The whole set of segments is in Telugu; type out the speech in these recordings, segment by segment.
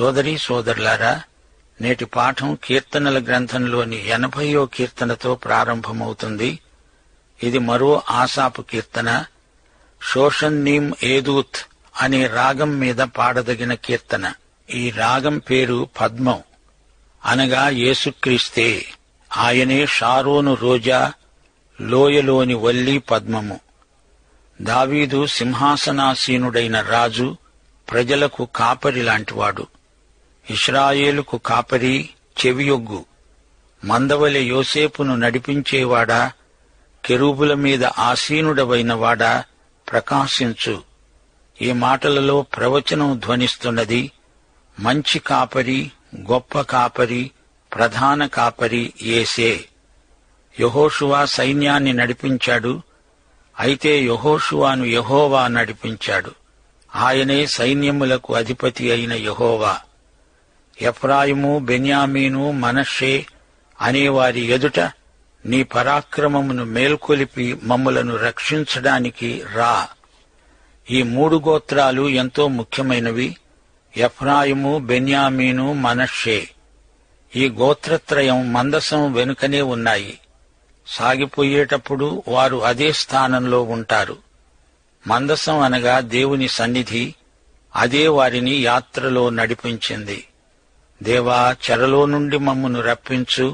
సోదరీ సోదరులారా, నేటి పాఠం కీర్తనల గ్రంథంలోని 80వ కీర్తనతో ప్రారంభమవుతుంది. ఇది మరో ఆసాపు కీర్తన. షోషన్నీం ఏదూత్ అనే రాగం మీద పాడదగిన కీర్తన. ఈ రాగం పేరు పద్మం, అనగా యేసుక్రీస్తే. ఆయనే షారోను రోజా, లోయలోని వల్లి పద్మము. దావీదు సింహాసనాసీనుడైన రాజు, ప్రజలకు కాపరి లాంటివాడు. ఇశ్రాయేలుకు కాపరి, చెవియొగ్గు. మందవలె యోసేపును నడిపించేవాడా, కెరూబుల మీద ఆసీనుడవైనవాడా, ప్రకాశించు. ఈ మాటలలో ప్రవచనం ధ్వనిస్తున్నది. మంచి కాపరి, గొప్ప కాపరి, ప్రధాన కాపరి యేసే. యెహోషువ సైన్యాన్ని నడిపించాడు. అయితే యెహోషువను యెహోవా నడిపించాడు. ఆయనే సైన్యములకు అధిపతి అయిన యెహోవా. ఎఫ్రాయిము, బెన్యామీను, మనష్షే అనేవారి ఎదుట నీ పరాక్రమమును మేల్కొలిపి మమ్ములను రక్షించడానికి రా. ఈ 3 గోత్రాలు ఎంతో ముఖ్యమైనవి. ఎఫ్రాయిము, బెన్యామీను, మనష్షే. ఈ గోత్రత్రయం మందసం వెనుకనే ఉన్నాయి. సాగిపోయేటప్పుడు వారు అదే స్థానంలో ఉంటారు. మందసం అనగా దేవుని సన్నిధి. అదే వారిని యాత్రలో నడిపించింది. దేవా, చెరలో నుండి మమ్మును రప్పించు.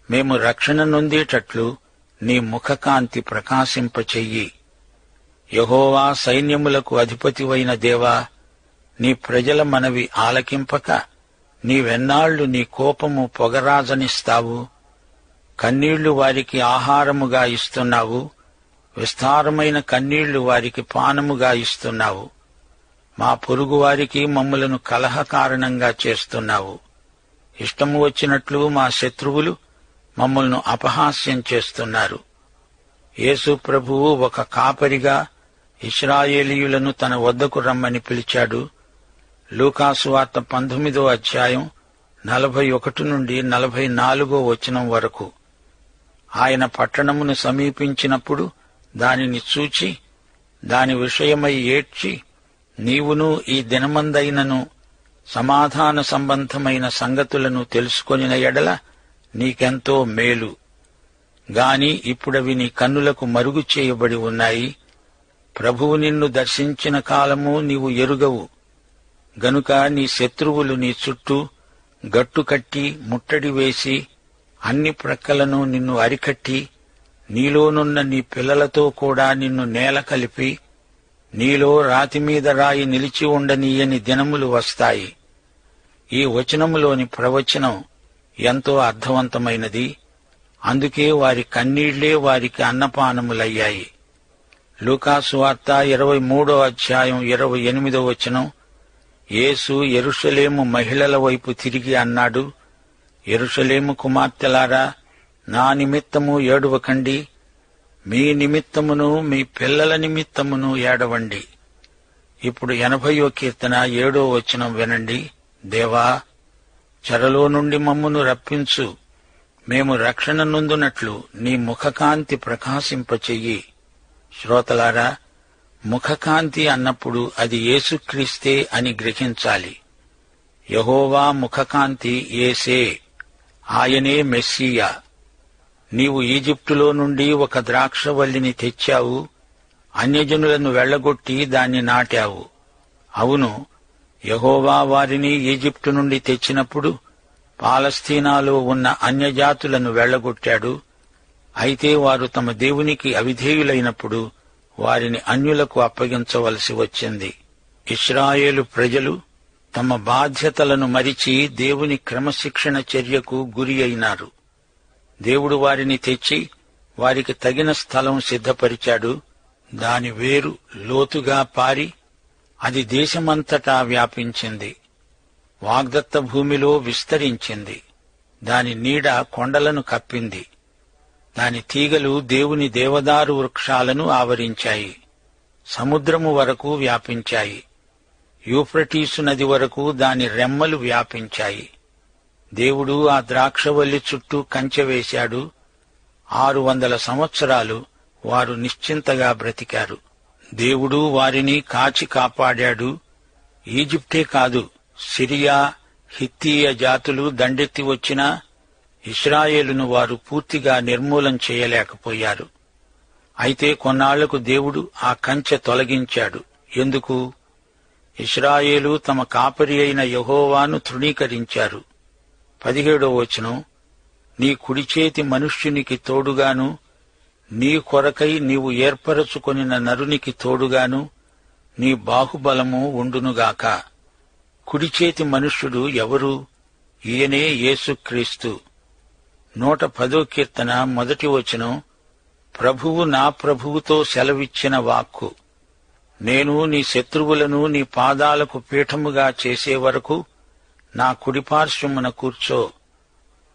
మేము రక్షణ నొందేటట్లు నీ ముఖకాంతి ప్రకాశింపచెయ్యి. యెహోవా, సైన్యములకు అధిపతివైన దేవా, నీ ప్రజల మనవి ఆలకింపక నీవెన్నాళ్లు నీ కోపము పొగరాజనిస్తావు? కన్నీళ్లు వారికి ఆహారముగా ఇస్తున్నావు, విస్తారమైన కన్నీళ్లు వారికి పానముగా ఇస్తున్నావు. మా పొరుగువారికి మమ్ములను కలహ కారణంగా చేస్తున్నావు. ఇష్టము వచ్చినట్లు మా శత్రువులు మమ్మల్ని అపహాస్యం చేస్తున్నారు. యేసు ప్రభువు ఒక కాపరిగా ఇశ్రాయేలీయులను తన వద్దకు రమ్మని పిలిచాడు. లూకాసు వార్త 19వ అధ్యాయం 41 నుండి 44వ వచనం వరకు. ఆయన పట్టణమును సమీపించినప్పుడు దానిని చూచి దాని విషయమై ఏడ్చి, నీవును ఈ దినమందైనను సమాధాన సంబంధమైన సంగతులను తెలుసుకొనిన ఎడల నీకెంతో మేలు. గాని ఇప్పుడవి నీ కన్నులకు మరుగు చేయబడి ఉన్నాయి. ప్రభువు నిన్ను దర్శించిన కాలము నీవు ఎరుగవు. గనుక నీ శత్రువులు నీ చుట్టూ గట్టుకట్టి ముట్టడి వేసి అన్ని ప్రక్కలను నిన్ను అరికట్టి, నీలోనున్న నీ పిల్లలతో కూడా నిన్ను నేల కలిపి, నీలో రాతిమీద రాయి నిలిచి ఉండనీయని దినములు వస్తాయి. ఈ వచనములోని ప్రవచనం ఎంతో అర్థవంతమైనది. అందుకే వారి కన్నీళ్లే వారికి అన్నపానములయ్యాయి. లూకాసు వార్త 23వ అధ్యాయం 28వ వచనం. యేసు యెరూషలేము మహిళల వైపు తిరిగి అన్నాడు, యెరూషలేము కుమార్తెలారా, నా నిమిత్తము ఏడవకండి, మీ నిమిత్తమును మీ పిల్లల నిమిత్తమును ఏడవండి. ఇప్పుడు 80వ కీర్తన 7వ వచనం వినండి. దేవా, చెరలో నుండి మమ్మును రప్పించు. మేము రక్షణ నొందునట్లు నీ ముఖకాంతి ప్రకాశింపచెయ్యి. శ్రోతలారా, ముఖకాంతి అన్నప్పుడు అది యేసుక్రీస్తే అని గ్రహించాలి. యెహోవా ముఖకాంతి యేసే. ఆయనే మెస్సీయా. నీవు ఈజిప్టులో నుండి ఒక ద్రాక్షవల్లిని తెచ్చావు, అన్యజనులను వెళ్లగొట్టి దాన్ని నాటావు. అవును, యెహోవా వారిని ఈజిప్టు నుండి తెచ్చినప్పుడు పాలస్తీనాలో ఉన్న అన్యజాతులను వెళ్లగొట్టాడు. అయితే వారు తమ దేవునికి అవిధేయులైనప్పుడు వారిని అన్యులకు అప్పగించవలసి వచ్చింది. ఇశ్రాయేలు ప్రజలు తమ బాధ్యతలను మరిచి దేవుని క్రమశిక్షణ చర్యకు గురి అయినారు. దేవుడు వారిని తెచ్చి వారికి తగిన స్థలం సిద్ధపరిచాడు. దాని వేరు లోతుగా పారి అది దేశమంతటా వ్యాపించింది. వాగ్దత్త భూమిలో విస్తరించింది. దాని నీడ కొండలను కప్పింది. దాని తీగలు దేవుని దేవదారు వృక్షాలను ఆవరించాయి. సముద్రము వరకు వ్యాపించాయి. యూఫ్రటీసు నది వరకు దాని రెమ్మలు వ్యాపించాయి. దేవుడు ఆ ద్రాక్షవల్లి చుట్టూ కంచె వేశాడు. 600 సంవత్సరాలు వారు నిశ్చింతగా బ్రతికారు. దేవుడు వారిని కాచి కాపాడాడు. ఈజిప్టే కాదు, సిరియా, హిత్తీయ జాతులు దండెత్తి వచ్చినా ఇశ్రాయేలును వారు పూర్తిగా నిర్మూలం చేయలేకపోయారు. అయితే కొన్నాళ్లకు దేవుడు ఆ కంచె తొలగించాడు. ఎందుకు? ఇశ్రాయేలు తమ కాపరి అయిన యెహోవాను తృణీకరించారు. 17వ వచనం, నీ కుడిచేతి మనుష్యునికి తోడుగాను, నీ కొరకై నీవు ఏర్పరచుకొనిన నరునికి తోడుగాను నీ బాహుబలము ఉండునుగాక. కుడిచేతి మనుష్యుడు ఎవరు? ఈయనే యేసుక్రీస్తు. 110వ కీర్తన 1వ వచనం, ప్రభువు నా ప్రభువుతో సెలవిచ్చిన వాక్కు, నేను నీ శత్రువులను నీ పాదాలకు పీఠముగా చేసే వరకు నా కుడిపార్శ్వమున కూర్చో.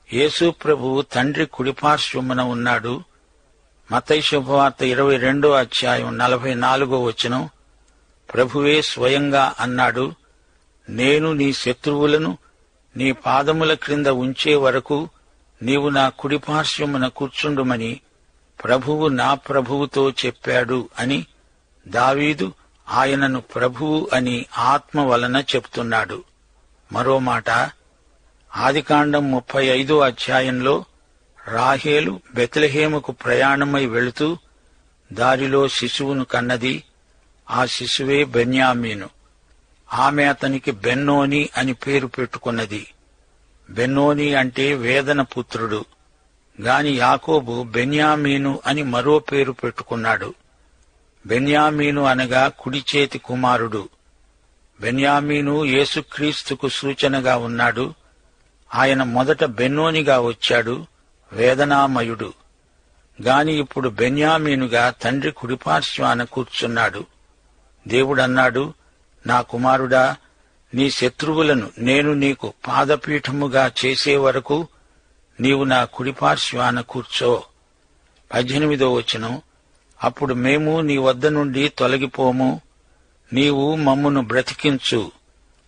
యేసు ప్రభువు తండ్రి కుడిపార్శ్వమున ఉన్నాడు. మత్తయి శుభవార్త 22వ అధ్యాయం 44వ వచనం, ప్రభువే స్వయంగా అన్నాడు, నేను నీ శత్రువులను నీ పాదముల క్రింద ఉంచే వరకు నీవు నా కుడిపార్శ్వమున కూర్చుండుమని ప్రభువు నా ప్రభువుతో చెప్పాడు అని దావీదు ఆయనను ప్రభువు అని ఆత్మ వలన చెప్తున్నాడు. మరో మాట, ఆదికాండం 35వ అధ్యాయంలో రాహేలు బెత్లెహేముకు ప్రయాణమై వెళుతూ దారిలో శిశువును కన్నది. ఆ శిశువే బెన్యామీను. ఆమె అతనికి బెన్నోని అని పేరు పెట్టుకున్నది. బెన్నోని అంటే వేదన పుత్రుడు. గాని యాకోబు బెన్యామీను అని మరో పేరు పెట్టుకున్నాడు. బెన్యామీను అనగా కుడిచేతి కుమారుడు. బెన్యామీను యేసుక్రీస్తుకు సూచనగా ఉన్నాడు. ఆయన మొదట బెన్నోనిగా వచ్చాడు, వేదనామయుడు. గాని ఇప్పుడు బెన్యామీనుగా తండ్రి కుడిపార్శ్వాన కూర్చున్నాడు. దేవుడన్నాడు, నా కుమారుడా, నీ శత్రువులను నేను నీకు పాదపీఠముగా చేసే వరకు నీవు నా కుడిపార్శ్వాన కూర్చో. 18వ వచనం, అప్పుడు మేము నీ వద్ద నుండి తొలగిపోము, నీవు మమ్మును బ్రతికించు,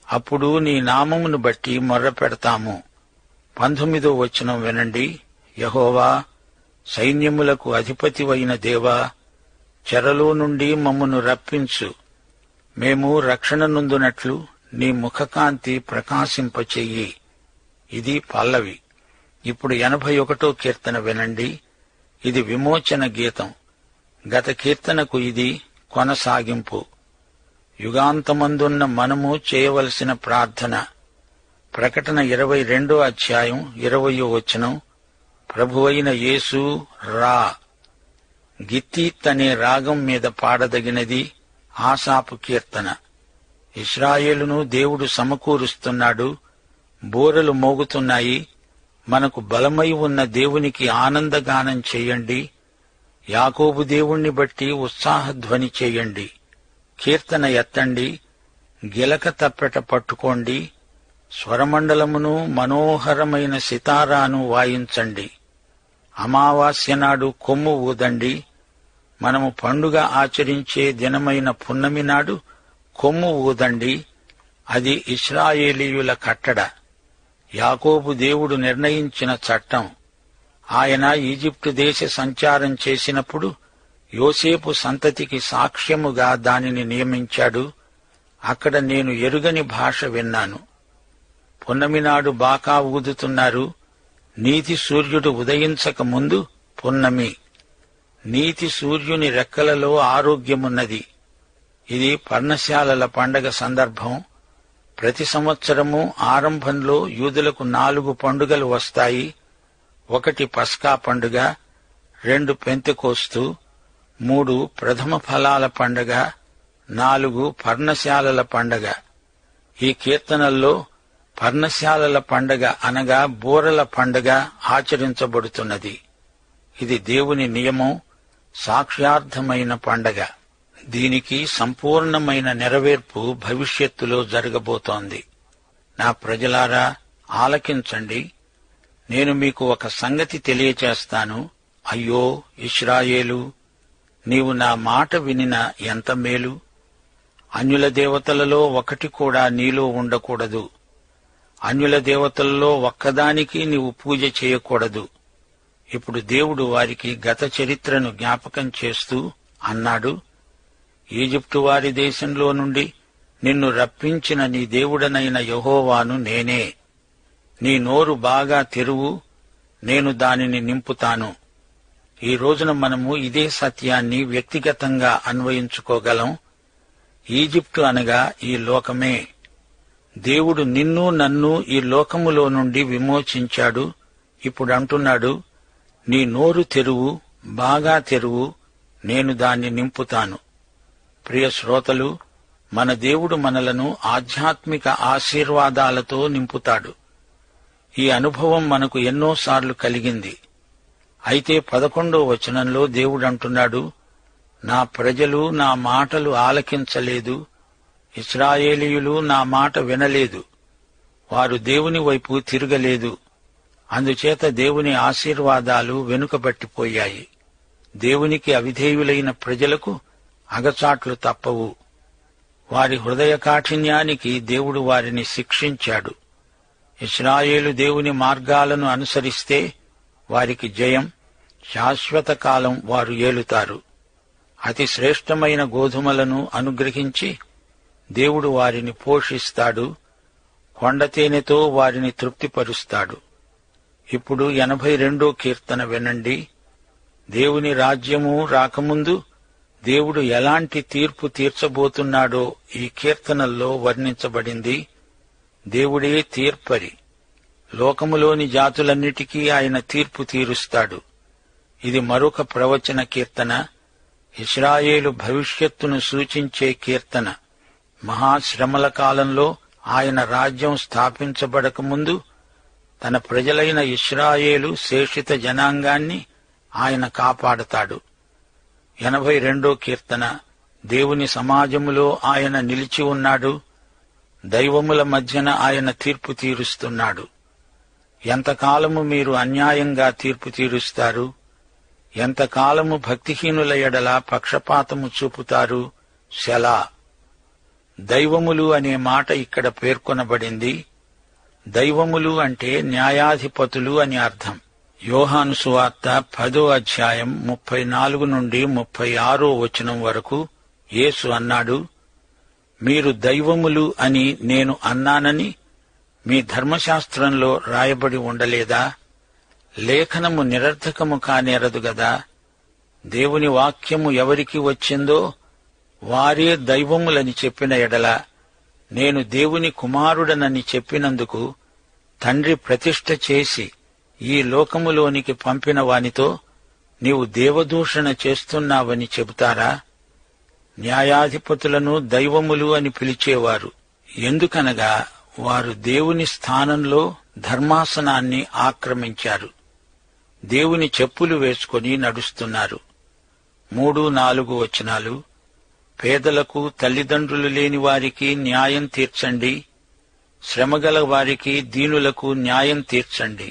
అప్పుడు నీ నామమును బట్టి మొర్రపెడతాము. 19వ వచనం వినండి. యెహోవా, సైన్యములకు అధిపతివైన దేవా, చెరలో నుండి మమ్మును రప్పించు, మేము రక్షణ నొందునట్లు నీ ముఖకాంతి ప్రకాశింపచెయ్యి. ఇది పల్లవి. ఇప్పుడు 81వ కీర్తన వినండి. ఇది విమోచన గీతం. గత కీర్తనకు ఇది కొనసాగింపు. యుగాంతమందున్న మనము చేయవలసిన ప్రార్థన. ప్రకటన 22వ అధ్యాయం 20వ వచనం, ప్రభువైన యేసు రా. గిత్తీత్ అనే రాగం మీద పాడదగినది ఆసాపు కీర్తన. ఇశ్రాయేలును దేవుడు సమకూరుస్తున్నాడు. బూరలు మోగుతున్నాయి. మనకు బలమై ఉన్న దేవునికి ఆనందగానం చేయండి. యాకోబు దేవుణ్ణి బట్టి ఉత్సాహధ్వని చేయండి. కీర్తన ఎత్తండి, గిలక తప్పెట పట్టుకోండి, స్వరమండలమును మనోహరమైన సితారాను వాయించండి. అమావాస్య నాడు కొమ్ము ఊదండి. మనము పండుగ ఆచరించే దినమైన పున్నమి నాడు కొమ్ము ఊదండి. అది ఇశ్రాయేలీయుల కట్టడ, యాకోబు దేవుడు నిర్ణయించిన చట్టం. ఆయన ఈజిప్టు దేశ సంచారం చేసినప్పుడు యోసేపు సంతతికి సాక్ష్యముగా దానిని నియమించాడు. అక్కడ నేను ఎరుగని భాష విన్నాను. పున్నమి నాడు బాకా ఊదుతున్నారు. నీతి సూర్యుడు ఉదయించక ముందు పున్నమి. నీతి సూర్యుని రెక్కలలో ఆరోగ్యమున్నది. ఇది పర్ణశాలల పండగ సందర్భం. ప్రతి సంవత్సరము ఆరంభంలో యూదులకు 4 పండుగలు వస్తాయి. 1 పస్కా పండుగ, 2 పెంతెకోస్తు, 3 ప్రథమ ఫలాల పండగ, 4 పర్ణశాలల పండగ. ఈ కీర్తనల్లో పర్ణశాలల పండగ అనగా బూరల పండగ ఆచరించబడుతున్నది. ఇది దేవుని నియమం, సాక్ష్యార్థమైన పండగ. దీనికి సంపూర్ణమైన నెరవేర్పు భవిష్యత్తులో జరగబోతోంది. నా ప్రజలారా, ఆలకించండి. నేను మీకు ఒక సంగతి తెలియచేస్తాను. అయ్యో ఇశ్రాయేలు, నీవు నా మాట వినిన ఎంత మేలు! అన్యుల దేవతలలో ఒకటి కూడా నీలో ఉండకూడదు. అన్యుల దేవతలలో ఒక్కదానికి నీవు పూజ చేయకూడదు. ఇప్పుడు దేవుడు వారికి గత చరిత్రను జ్ఞాపకం చేస్తూ అన్నాడు, ఈజిప్టు వారి దేశంలో నుండి నిన్ను రప్పించిన నీ దేవుడనైన యెహోవాను నేనే. నీ నోరు బాగా తెరువు, నేను దానిని నింపుతాను. ఈ రోజున మనము ఇదే సత్యాన్ని వ్యక్తిగతంగా అన్వయించుకోగలం. ఈజిప్టు అనగా ఈ లోకమే. దేవుడు నిన్ను నన్ను ఈ లోకములో నుండి విమోచించాడు. ఇప్పుడు అంటున్నాడు, నీ నోరు తెరువు, బాగా తెరువు, నేను దాన్ని నింపుతాను. ప్రియ శ్రోతలు, మన దేవుడు మనలను ఆధ్యాత్మిక ఆశీర్వాదాలతో నింపుతాడు. ఈ అనుభవం మనకు ఎన్నోసార్లు కలిగింది. అయితే 11వ వచనంలో దేవుడంటున్నాడు, నా ప్రజలు నా మాటలు ఆలకించలేదు, ఇశ్రాయేలీయులు నా మాట వినలేదు, వారు దేవుని వైపు తిరగలేదు. అందుచేత దేవుని ఆశీర్వాదాలు వెనుకబట్టిపోయాయి. దేవునికి అవిధేయులైన ప్రజలకు అగచాట్లు తప్పవు. వారి హృదయ కాఠిన్యానికి దేవుడు వారిని శిక్షించాడు. ఇశ్రాయేలు దేవుని మార్గాలను అనుసరిస్తే వారికి జయం, శాశ్వత కాలం వారు ఏలుతారు. అతి శ్రేష్టమైన గోధుమలను అనుగ్రహించి దేవుడు వారిని పోషిస్తాడు, కొండతేనెతో వారిని తృప్తిపరుస్తాడు. ఇప్పుడు 82వ కీర్తన వినండి. దేవుని రాజ్యము రాకముందు దేవుడు ఎలాంటి తీర్పు తీర్చబోతున్నాడో ఈ కీర్తనల్లో వర్ణించబడింది. దేవుడే తీర్పరి. లోకములోని జాతులన్నిటికీ ఆయన తీర్పు తీరుస్తాడు. ఇది మరొక ప్రవచన కీర్తన. ఇశ్రాయేలు భవిష్యత్తును సూచించే కీర్తన. మహాశ్రమల కాలంలో ఆయన రాజ్యం స్థాపించబడకముందు తన ప్రజలైన ఇశ్రాయేలు శేషిత జనాంగాన్ని ఆయన కాపాడతాడు. 82వ కీర్తన. దేవుని సమాజములో ఆయన నిలిచి ఉన్నాడు. దైవముల మధ్యన ఆయన తీర్పు తీరుస్తున్నాడు. ఎంతకాలము మీరు అన్యాయంగా తీర్పు తీరుస్తారు? ఎంతకాలము భక్తిహీనుల ఎడల పక్షపాతము చూపుతారు? సెలా. దైవములు అనే మాట ఇక్కడ పేర్కొనబడింది. దైవములు అంటే న్యాయాధిపతులు అని అర్థం. యోహాను సువార్త 10వ అధ్యాయం 34 నుండి 36వ వచనం వరకు యేసు అన్నాడు, మీరు దైవములు అని నేను అన్నానని మీ ధర్మశాస్త్రంలో రాయబడి ఉండలేదా? లేఖనము నిరర్థకము కానేరదు గదా. దేవుని వాక్యము ఎవరికి వచ్చిందో వారే దైవములని చెప్పిన ఎడల నేను దేవుని కుమారుడనని చెప్పినందుకు తండ్రి ప్రతిష్ఠ చేసి ఈ లోకములోనికి పంపిన వానితో నీవు దేవదూషణ చేస్తున్నావని చెబుతారా? న్యాయాధిపతులను దైవములు అని పిలిచేవారు. ఎందుకనగా వారు దేవుని స్థానంలో ధర్మాసనాన్ని ఆక్రమించారు. దేవుని చెప్పులు వేసుకుని నడుస్తున్నారు. 3-4 వచనాలు. పేదలకు, తల్లిదండ్రులు లేని వారికి న్యాయం తీర్చండి. శ్రమగల వారికి, దీనులకు న్యాయం తీర్చండి.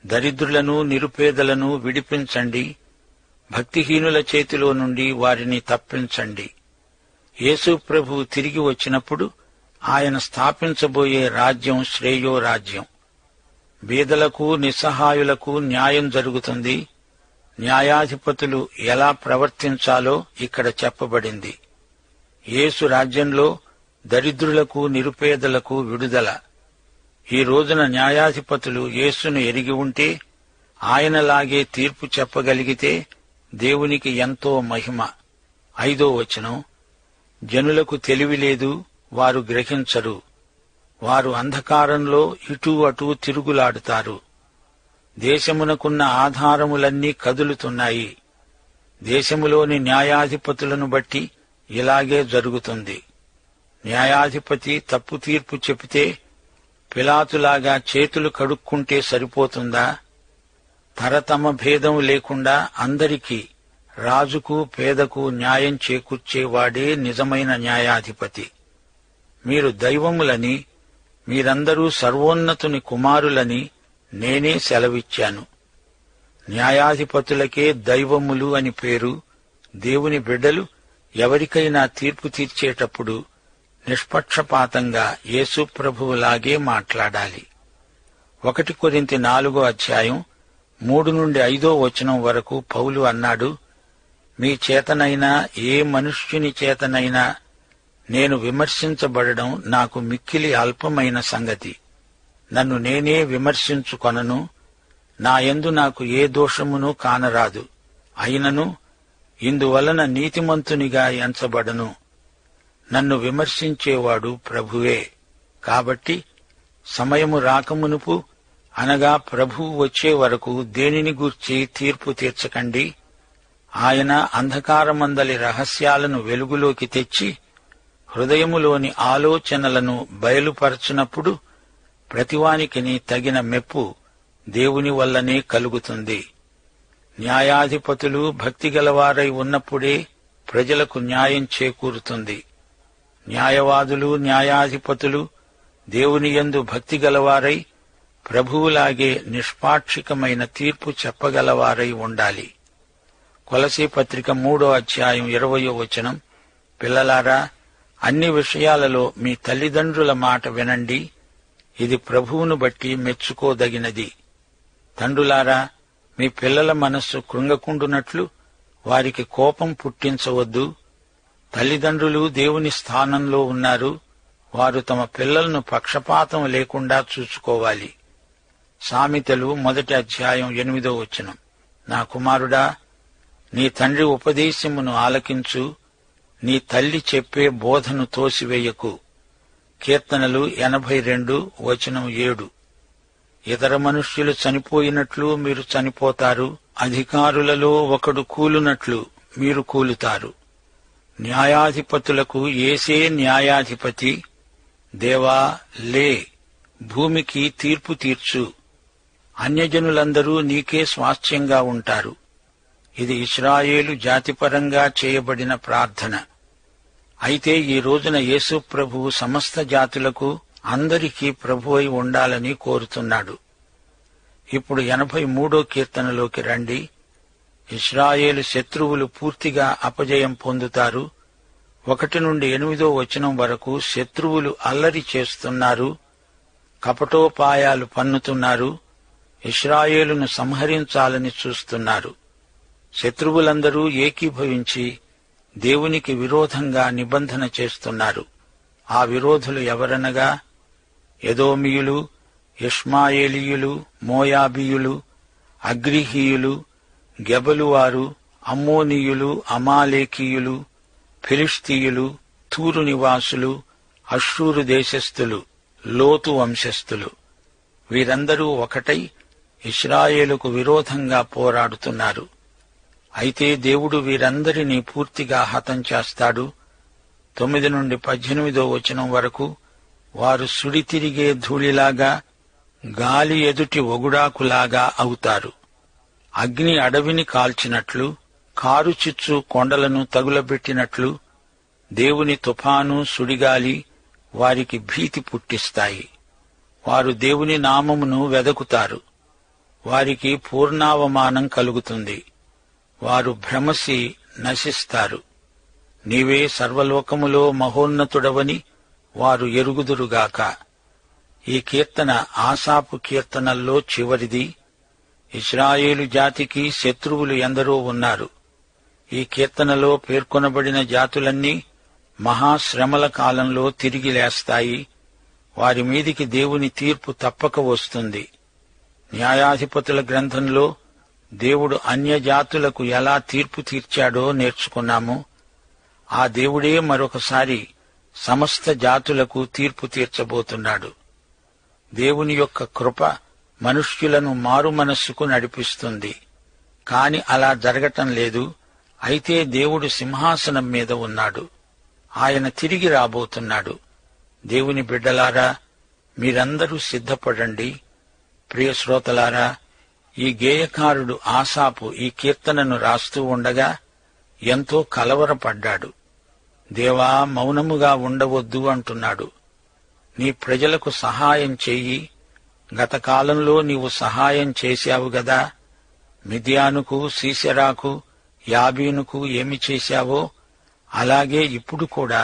దరిద్రులను, నిరుపేదలను విడిపించండి. భక్తిహీనుల చేతిలో నుండి వారిని తప్పించండి. యేసు ప్రభువు తిరిగి వచ్చినప్పుడు ఆయన స్థాపించబోయే రాజ్యం శ్రేయో రాజ్యం. బీదలకు, నిస్సహాయులకు న్యాయం జరుగుతుంది. న్యాయాధిపతులు ఎలా ప్రవర్తించాలో ఇక్కడ చెప్పబడింది. యేసు రాజ్యంలో దరిద్రులకు, నిరుపేదలకు విడుదల. ఈ రోజున న్యాయాధిపతులు యేసును ఎరిగి ఉంటే, ఆయనలాగే తీర్పు చెప్పగలిగితే దేవునికి ఎంతో మహిమ. 5వ వచనం. జనులకు తెలివి లేదు, వారు గ్రహించరు. వారు అంధకారంలో ఇటూ అటూ తిరుగులాడుతారు. దేశమునకున్న ఆధారములన్నీ కదులుతున్నాయి. దేశములోని న్యాయాధిపతులను బట్టి ఇలాగే జరుగుతుంది. న్యాయాధిపతి తప్పు తీర్పు చెబితే పిలాతులాగా చేతులు కడుక్కుంటే సరిపోతుందా? తరతమ భేదం లేకుండా అందరికీ, రాజుకు పేదకు న్యాయం చేకూర్చేవాడే నిజమైన న్యాయాధిపతి. మీరు దైవములని, మీరందరూ సర్వోన్నతుని కుమారులని నేనే సెలవిచ్చాను. న్యాయాధిపతులకే దైవములు అని పేరు. దేవుని బిడ్డలు ఎవరికైనా తీర్పు తీర్చేటప్పుడు నిష్పక్షపాతంగా యేసు ప్రభువులాగే మాట్లాడాలి. 1 కొరింథీ 4వ అధ్యాయం 3-5వ వచనం వరకు పౌలు అన్నాడు, మీ చేతనైనా ఏ మనుష్యుని చేతనైనా నేను విమర్శించబడడం నాకు మిక్కిలి అల్పమైన సంగతి. నన్ను నేనే విమర్శించుకొనను, నాయందు నాకు ఏ దోషమును కానరాదు. అయినను ఇందువలన నీతిమంతునిగా ఎంచబడను. నన్ను విమర్శించేవాడు ప్రభువే. కాబట్టి సమయము రాకమునుపు, అనగా ప్రభువు వచ్చే వరకు దేనిని గూర్చి తీర్పు తీర్చకండి. ఆయన అంధకారమందలి రహస్యాలను వెలుగులోకి తెచ్చి హృదయములోని ఆలోచనలను బయలుపరచునప్పుడు ప్రతివానికిని తగిన మెప్పు దేవుని వల్లనే కలుగుతుంది. న్యాయాధిపతులు భక్తిగలవారై ఉన్నప్పుడే ప్రజలకు న్యాయం చేకూరుతుంది. న్యాయవాదులు, న్యాయాధిపతులు దేవుని యందు భక్తిగలవారై ప్రభువులాగే నిష్పాక్షికమైన తీర్పు చెప్పగలవారై ఉండాలి. కొలసీ పత్రిక 3వ అధ్యాయం 20వ వచనం, పిల్లలారా, అన్ని విషయాలలో మీ తల్లిదండ్రుల మాట వినండి, ఇది ప్రభువును బట్టి మెచ్చుకోదగినది. తండ్రులారా, మీ పిల్లల మనస్సు కృంగకుండునట్లు వారికి కోపం పుట్టించవద్దు. తల్లిదండ్రులు దేవుని స్థానంలో ఉన్నారు. వారు తమ పిల్లలను పక్షపాతం లేకుండా చూసుకోవాలి. సామెతలు 1వ అధ్యాయం 8వ వచనం, నా కుమారుడా, నీ తండ్రి ఉపదేశమును ఆలకించు, నీ తల్లి చెప్పే బోధను తోసివేయకు. కీర్తనలు 82 వచనం 7. ఇతర మనుష్యులు చనిపోయినట్లు మీరు చనిపోతారు, అధికారులలో ఒకడు కూలునట్లు మీరు కూలుతారు. న్యాయాధిపతులకు యేసే న్యాయాధిపతి. దేవా, లే, భూమికి తీర్పు తీర్చు. అన్యజనులందరూ నీకే స్వాస్థ్యంగా ఉంటారు. ఇది ఇశ్రాయేలు జాతిపరంగా చేయబడిన ప్రార్థన. అయితే ఈ రోజున యేసు ప్రభువు సమస్త జాతులకు, అందరికీ ప్రభువై ఉండాలని కోరుతున్నాడు. ఇప్పుడు 83వ కీర్తనలోకి రండి. ఇశ్రాయేలు శత్రువులు పూర్తిగా అపజయం పొందుతారు. 1 నుండి 8వ వచనం వరకు శత్రువులు అల్లరి చేస్తున్నారు, కపటోపాయాలు పన్నుతున్నారు, ఇశ్రాయేలును సంహరించాలని చూస్తున్నారు. శత్రువులందరూ ఏకీభవించి దేవునికి విరోధంగా నిబంధన చేస్తున్నారు. ఆ విరోధులు ఎవరనగా ఎదోమీయులు, ఇష్మాయేలీయులు, మోయాబీయులు, అగ్రిహీయులు, గెబలువారు, అమ్మోనీయులు, అమాలేకీయులు, ఫిలిష్తీయులు, తూరు నివాసులు, అష్షూరు దేశస్థులు, లోతు వంశస్థులు. వీరందరూ ఒకటై ఇశ్రాయేలుకు విరోధంగా పోరాడుతున్నారు. అయితే దేవుడు వీరందరినీ పూర్తిగా హతం చేస్తాడు. 9 నుండి 18వ వచనం వరకు వారు సుడి తిరిగే ధూళిలాగా, గాలి ఎదుటి ఒగుడాకులాగా అవుతారు. అగ్ని అడవిని కాల్చినట్లు, కారు చిచ్చు కొండలను తగులబెట్టినట్లు దేవుని తుఫాను, సుడిగాలి వారికి భీతి పుట్టిస్తాయి. వారు దేవుని నామమును వెదకుతారు. వారికి పూర్ణావమానం కలుగుతుంది. వారు భ్రమసి నశిస్తారు. నీవే సర్వలోకములో మహోన్నతుడవని వారు ఎరుగుదురుగాక. ఈ కీర్తన ఆసాపు కీర్తనల్లో చివరిది. ఇశ్రాయేలు జాతికి శత్రువులు ఎందరో ఉన్నారు. ఈ కీర్తనలో పేర్కొనబడిన జాతులన్నీ మహాశ్రమల కాలంలో తిరిగి లేస్తాయి. వారి మీదికి దేవుని తీర్పు తప్పక వస్తుంది. న్యాయాధిపతుల గ్రంథంలో దేవుడు అన్యజాతులకు ఎలా తీర్పు తీర్చాడో నేర్చుకున్నాము. ఆ దేవుడే మరొకసారి సమస్త జాతులకు తీర్పు తీర్చబోతున్నాడు. దేవుని యొక్క కృప మనుష్యులను మారుమనస్సుకు నడిపిస్తుంది. కాని అలా జరగటం లేదు. అయితే దేవుడు సింహాసనం మీద ఉన్నాడు. ఆయన తిరిగి రాబోతున్నాడు. దేవుని బిడ్డలారా, మీరందరూ సిద్ధపడండి. ప్రియ శ్రోతలారా, ఈ గేయకారుడు ఆసాపు ఈ కీర్తనను రాస్తూ ఉండగా ఎంతో కలవరపడ్డాడు. దేవా, మౌనముగా ఉండవద్దు అంటున్నాడు. నీ ప్రజలకు సహాయం చెయ్యి. గతకాలంలో నీవు సహాయం చేశావు గదా. మిద్యానుకు, సీసెరాకు, యాబీనుకు ఏమి చేశావో అలాగే ఇప్పుడు కూడా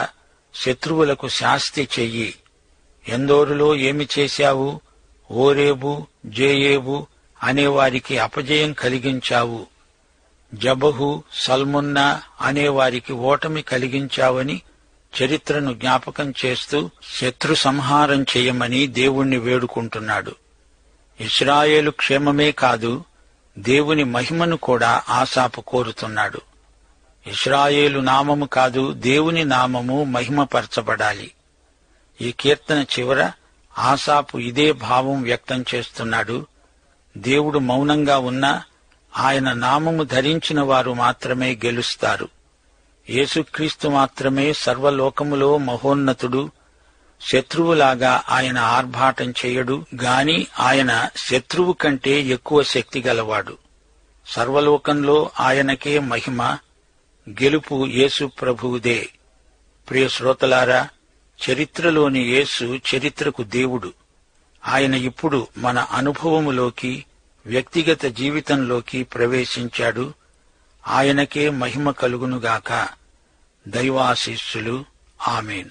శత్రువులకు శాస్తి చెయ్యి. ఎందోరులో ఏమి చేశావు? ఓరేబు, జేయేబు అనేవారికి అపజయం కలిగించావు. జబహు, సల్మున్నా అనేవారికి ఓటమి కలిగించావని చరిత్రను జ్ఞాపకం చేస్తూ శత్రు సంహారం చేయమని దేవుణ్ణి వేడుకుంటున్నాడు. ఇశ్రాయేలు క్షేమమే కాదు, దేవుని మహిమను కూడా ఆసాపు కోరుతున్నాడు. ఇశ్రాయేలు నామము కాదు, దేవుని నామము మహిమపరచబడాలి. ఈ కీర్తన చివర ఆసాపు ఇదే భావం వ్యక్తం చేస్తున్నాడు. దేవుడు మౌనంగా ఉన్నా ఆయన నామము ధరించిన వారు మాత్రమే గెలుస్తారు. యేసుక్రీస్తు మాత్రమే సర్వలోకములో మహోన్నతుడు. శత్రువులాగా ఆయన ఆర్భాటం చేయడు గాని ఆయన శత్రువు కంటే ఎక్కువ శక్తి గలవాడు. సర్వలోకంలో ఆయనకే మహిమ. గెలుపు యేసు ప్రభువుదే. ప్రియ శ్రోతలారా, చరిత్రలోని యేసు చరిత్రకు దేవుడు. ఆయన ఇప్పుడు మన అనుభవములోకి, వ్యక్తిగత జీవితంలోకి ప్రవేశించాడు. ఆయనకే మహిమ కలుగునుగాక. దైవాశీస్సులు. ఆమేన్.